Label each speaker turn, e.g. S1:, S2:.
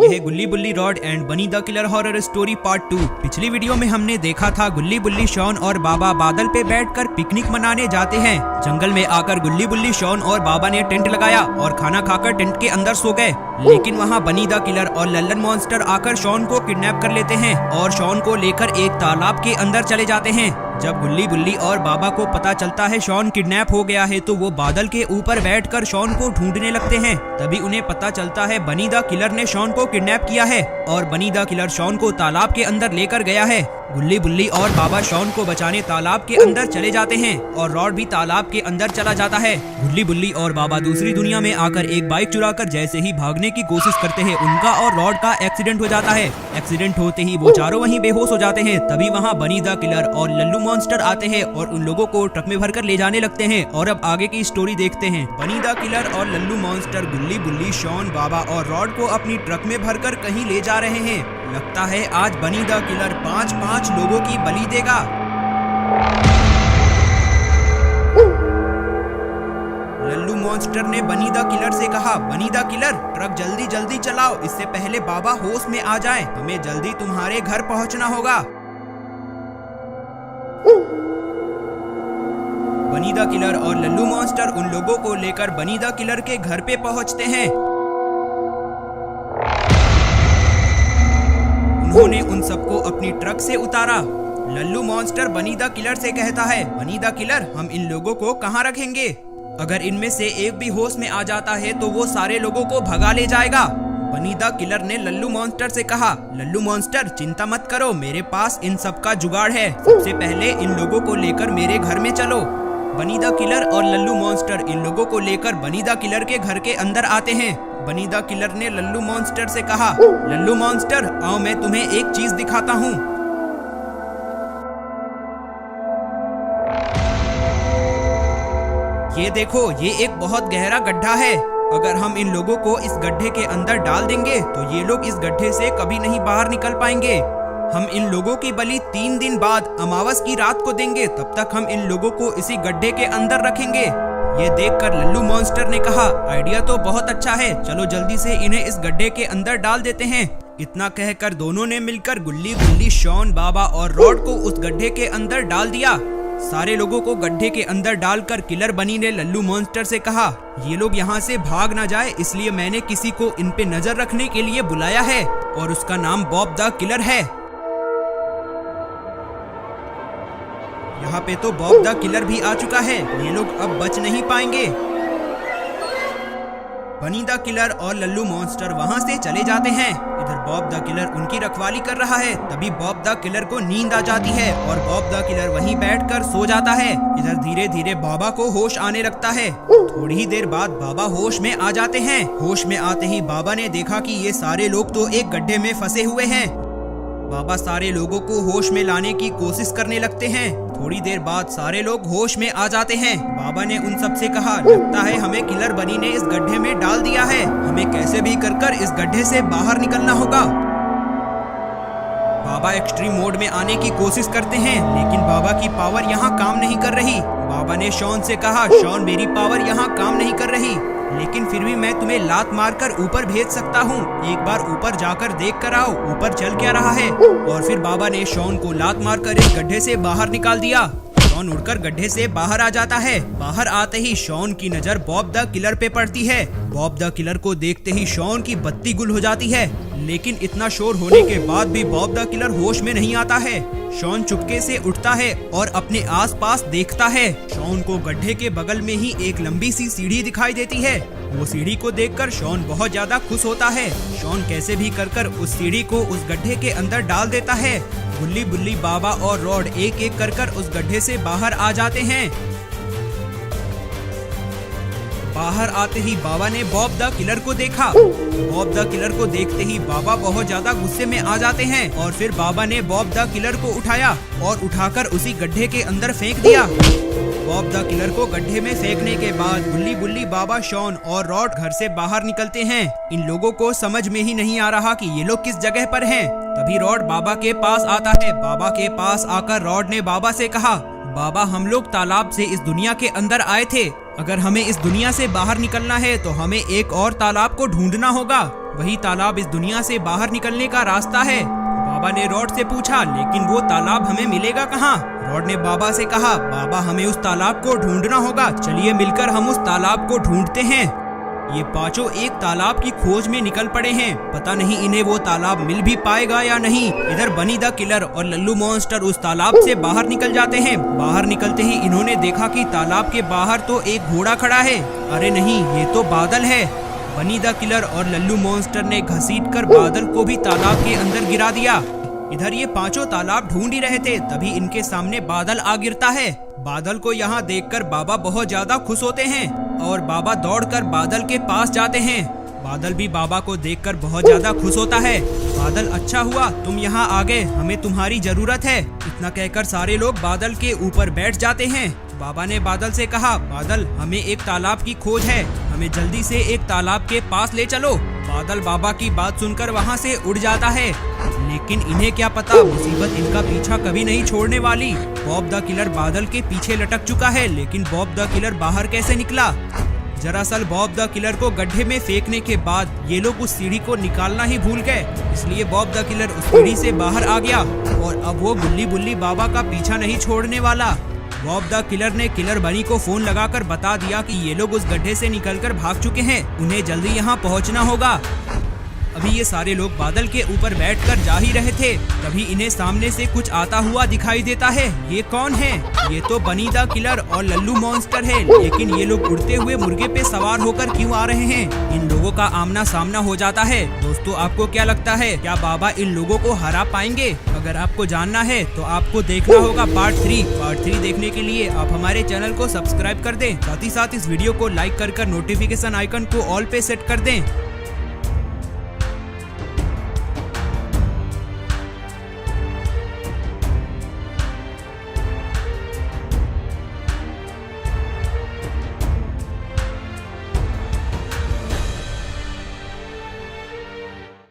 S1: है गुल्ली बुल्ली rod and बनी the killer horror story part 2। पिछली वीडियो में हमने देखा था गुल्ली बुल्ली शॉन और बाबा बादल पे बैठकर पिकनिक मनाने जाते हैं। जंगल में आकर गुल्ली बुल्ली शॉन और बाबा ने टेंट लगाया और खाना खाकर टेंट के अंदर सो गए। लेकिन वहाँ बनी द किलर और लल्लन मॉन्स्टर आकर शॉन को किडनैप कर लेते हैं और शॉन को लेकर एक तालाब के अंदर चले जाते हैं। जब गुल्ली बुल्ली और बाबा को पता चलता है शॉन किडनैप हो गया है तो वो बादल के ऊपर बैठकर शॉन को ढूंढने लगते हैं। तभी उन्हें पता चलता है बनी द किलर ने शॉन को किडनैप किया है और बनी द किलर शॉन को तालाब के अंदर लेकर गया है। गुल्ली बुल्ली और बाबा शॉन को बचाने तालाब के अंदर चले जाते हैं और रॉड भी तालाब के अंदर चला जाता है। गुल्ली बुल्ली और बाबा दूसरी दुनिया में आकर एक बाइक चुराकर जैसे ही भागने की कोशिश करते हैं उनका और रॉड का एक्सीडेंट हो जाता है। एक्सीडेंट होते ही वो चारों वहीं बेहोश हो जाते हैं। तभी वहाँ बनी द किलर और लल्लू मॉन्स्टर आते हैं और उन लोगों को ट्रक में भरकर ले जाने लगते हैं। और अब आगे की स्टोरी देखते हैं। बनी द किलर और लल्लू मॉन्स्टर गुल्ली बुल्ली शॉन बाबा और रॉड को अपनी ट्रक में भरकर कहीं ले जा रहे हैं। लगता है आज बनी द किलर 5-5 लोगों की बलि देगा। लल्लू मॉन्स्टर ने बनी द किलर से कहा, बनी द किलर ट्रक जल्दी जल्दी चलाओ, इससे पहले बाबा होश में आ जाए, हमें जल्दी तुम्हारे घर पहुंचना होगा। बनी द किलर और लल्लू मॉन्स्टर उन लोगों को लेकर बनी द किलर के घर पे पहुंचते हैं। उन्होंने उन सबको अपनी ट्रक से उतारा। लल्लू मॉन्स्टर बनी द किलर से कहता है, बनी द किलर हम इन लोगों को कहाँ रखेंगे? अगर इनमें से एक भी होश में आ जाता है तो वो सारे लोगों को भगा ले जाएगा। बनी द किलर ने लल्लू मॉन्स्टर से कहा, लल्लू मॉन्स्टर चिंता मत करो, मेरे पास इन सब का जुगाड़ है। सबसे पहले इन लोगों को लेकर मेरे घर में चलो। बनी द किलर और लल्लू मॉन्स्टर इन लोगों को लेकर बनी द किलर के घर के अंदर आते हैं। बनी द किलर ने लल्लू मॉन्स्टर से कहा, लल्लू मॉन्स्टर आओ मैं तुम्हें एक चीज दिखाता हूँ। ये देखो, ये एक बहुत गहरा गड्ढा है। अगर हम इन लोगों को इस गड्ढे के अंदर डाल देंगे तो ये लोग इस गड्ढे से कभी नहीं बाहर निकल पाएंगे। हम इन लोगों की बलि 3 दिन बाद अमावस की रात को देंगे, तब तक हम इन लोगों को इसी गड्ढे के अंदर रखेंगे। ये देखकर लल्लू मॉन्स्टर ने कहा, आइडिया तो बहुत अच्छा है, चलो जल्दी से इन्हें इस गड्ढे के अंदर डाल देते हैं। इतना कहकर दोनों ने मिलकर गुल्ली बुल्ली शॉन बाबा और रॉड को उस गड्ढे के अंदर डाल दिया। सारे लोगों को गड्ढे के अंदर डालकर किलर बनी ने लल्लू मॉन्स्टर से कहा, ये लोग यहाँ से भाग ना जाए इसलिए मैंने किसी को इन पे नजर रखने के लिए बुलाया है और उसका नाम बॉब द किलर है। यहाँ पे तो बॉब द किलर भी आ चुका है, ये लोग अब बच नहीं पाएंगे। बनी द किलर और लल्लू मॉन्स्टर वहाँ से चले जाते हैं। इधर बॉब द किलर उनकी रखवाली कर रहा है। तभी बॉब द किलर को नींद आ जाती है और बॉब द किलर वहीं बैठकर सो जाता है। इधर धीरे धीरे बाबा को होश आने लगता है। थोड़ी ही देर बाद बाबा होश में आ जाते हैं। होश में आते ही बाबा ने देखा कि ये सारे लोग तो एक गड्ढे में फंसे हुए हैं। बाबा सारे लोगों को होश में लाने की कोशिश करने लगते हैं। थोड़ी देर बाद सारे लोग होश में आ जाते हैं। बाबा ने उन सब से कहा, लगता है हमें किलर बनी ने इस गड्ढे में डाल दिया है, हमें कैसे भी कर इस गड्ढे से बाहर निकलना होगा। बाबा एक्सट्रीम मोड में आने की कोशिश करते हैं लेकिन बाबा की पावर यहाँ काम नहीं कर रही। बाबा ने शॉन से कहा, शॉन मेरी पावर यहाँ काम नहीं कर रही, लेकिन फिर भी मैं तुम्हें लात मारकर ऊपर भेज सकता हूँ। एक बार ऊपर जाकर देख कर आओ ऊपर चल क्या रहा है। और फिर बाबा ने शॉन को लात मारकर इस गड्ढे से बाहर निकाल दिया। शॉन उड़कर गड्ढे से बाहर आ जाता है। बाहर आते ही शॉन की नजर बॉब द किलर पे पड़ती है। बॉब द किलर को देखते ही शॉन की बत्ती गुल हो जाती है, लेकिन इतना शोर होने के बाद भी बॉब द किलर होश में नहीं आता है। शॉन चुपके से उठता है और अपने आसपास देखता है। शॉन को गड्ढे के बगल में ही एक लंबी सी सीढ़ी दिखाई देती है। वो सीढ़ी को देखकर शॉन बहुत ज्यादा खुश होता है। शॉन कैसे भी कर उस सीढ़ी को उस गड्ढे के अंदर डाल देता है। गुल्ली बुल्ली बाबा और रॉड एक एक कर उस गड्ढे से बाहर आ जाते हैं। बाहर आते ही बाबा ने बॉब द किलर को देखा। बॉब द किलर को देखते ही बाबा बहुत ज्यादा गुस्से में आ जाते हैं और फिर बाबा ने बॉब द किलर को उठाया और उठाकर उसी गड्ढे के अंदर फेंक दिया। बॉब द किलर को गड्ढे में फेंकने के बाद गुल्ली बुल्ली बाबा शॉन और रॉड घर से बाहर निकलते हैं। इन लोगों को समझ में ही नहीं आ रहा कि ये लोग किस जगह पर हैं। तभी रॉड बाबा के पास आता है। बाबा के पास आकर रॉड ने बाबा से कहा, बाबा हम लोग तालाब से इस दुनिया के अंदर आए थे, अगर हमें इस दुनिया से बाहर निकलना है तो हमें एक और तालाब को ढूंढना होगा। वही तालाब इस दुनिया से बाहर निकलने का रास्ता है। बाबा ने रॉड से पूछा, लेकिन वो तालाब हमें मिलेगा कहाँ? रॉड ने बाबा से कहा, बाबा हमें उस तालाब को ढूंढना होगा, चलिए मिलकर हम उस तालाब को ढूंढते हैं। ये पांचों एक तालाब की खोज में निकल पड़े हैं। पता नहीं इन्हें वो तालाब मिल भी पाएगा या नहीं। इधर बनी द किलर और लल्लू मॉन्स्टर उस तालाब से बाहर निकल जाते हैं। बाहर निकलते ही इन्होंने देखा कि तालाब के बाहर तो एक घोड़ा खड़ा है। अरे नहीं, ये तो बादल है। बनी द किलर और लल्लू मॉन्स्टर ने घसीटकर बादल को भी तालाब के अंदर गिरा दिया। इधर ये पांचों तालाब ढूंढ ही रहे थे, तभी इनके सामने बादल आ गिरता है। बादल को यहाँ देखकर बाबा बहुत ज्यादा खुश होते हैं और बाबा दौड़कर बादल के पास जाते हैं। बादल भी बाबा को देखकर बहुत ज्यादा खुश होता है। बादल, अच्छा हुआ तुम यहाँ आ गए, हमें तुम्हारी जरूरत है। इतना कहकर सारे लोग बादल के ऊपर बैठ जाते हैं। बाबा ने बादल से कहा, बादल हमें एक तालाब की खोज है, हमें जल्दी से एक तालाब के पास ले चलो। बादल बाबा की बात सुनकर वहाँ से उड़ जाता है, लेकिन इन्हें क्या पता मुसीबत इनका पीछा कभी नहीं छोड़ने वाली। बॉब द किलर बादल के पीछे लटक चुका है, लेकिन बॉब द किलर बाहर कैसे निकला? दरअसल बॉब द किलर को गड्ढे में फेंकने के बाद ये लोग उस सीढ़ी को निकालना ही भूल गए, इसलिए बॉब द किलर उस सीढ़ी से बाहर आ गया और अब वो गुल्ली बुल्ली बाबा का पीछा नहीं छोड़ने वाला। बॉब द किलर ने किलर बनी को फोन लगाकर बता दिया कि ये लोग उस गड्ढे से निकलकर भाग चुके हैं, उन्हें जल्दी यहाँ पहुँचना होगा। अभी ये सारे लोग बादल के ऊपर बैठकर जा ही रहे थे, तभी इन्हें सामने से कुछ आता हुआ दिखाई देता है। ये कौन है? ये तो बनी द किलर और लल्लू मॉन्स्टर है, लेकिन ये लोग उड़ते हुए मुर्गे पे सवार होकर क्यों आ रहे हैं? इन लोगों का आमना सामना हो जाता है। दोस्तों, आपको क्या लगता है, क्या बाबा इन लोगों को हरा पाएंगे? अगर आपको जानना है तो आपको देखना होगा पार्ट 3। पार्ट 3 देखने के लिए आप हमारे चैनल को सब्सक्राइब कर दें, साथ ही साथ इस वीडियो को लाइक कर नोटिफिकेशन आइकन को ऑल पे सेट कर दें।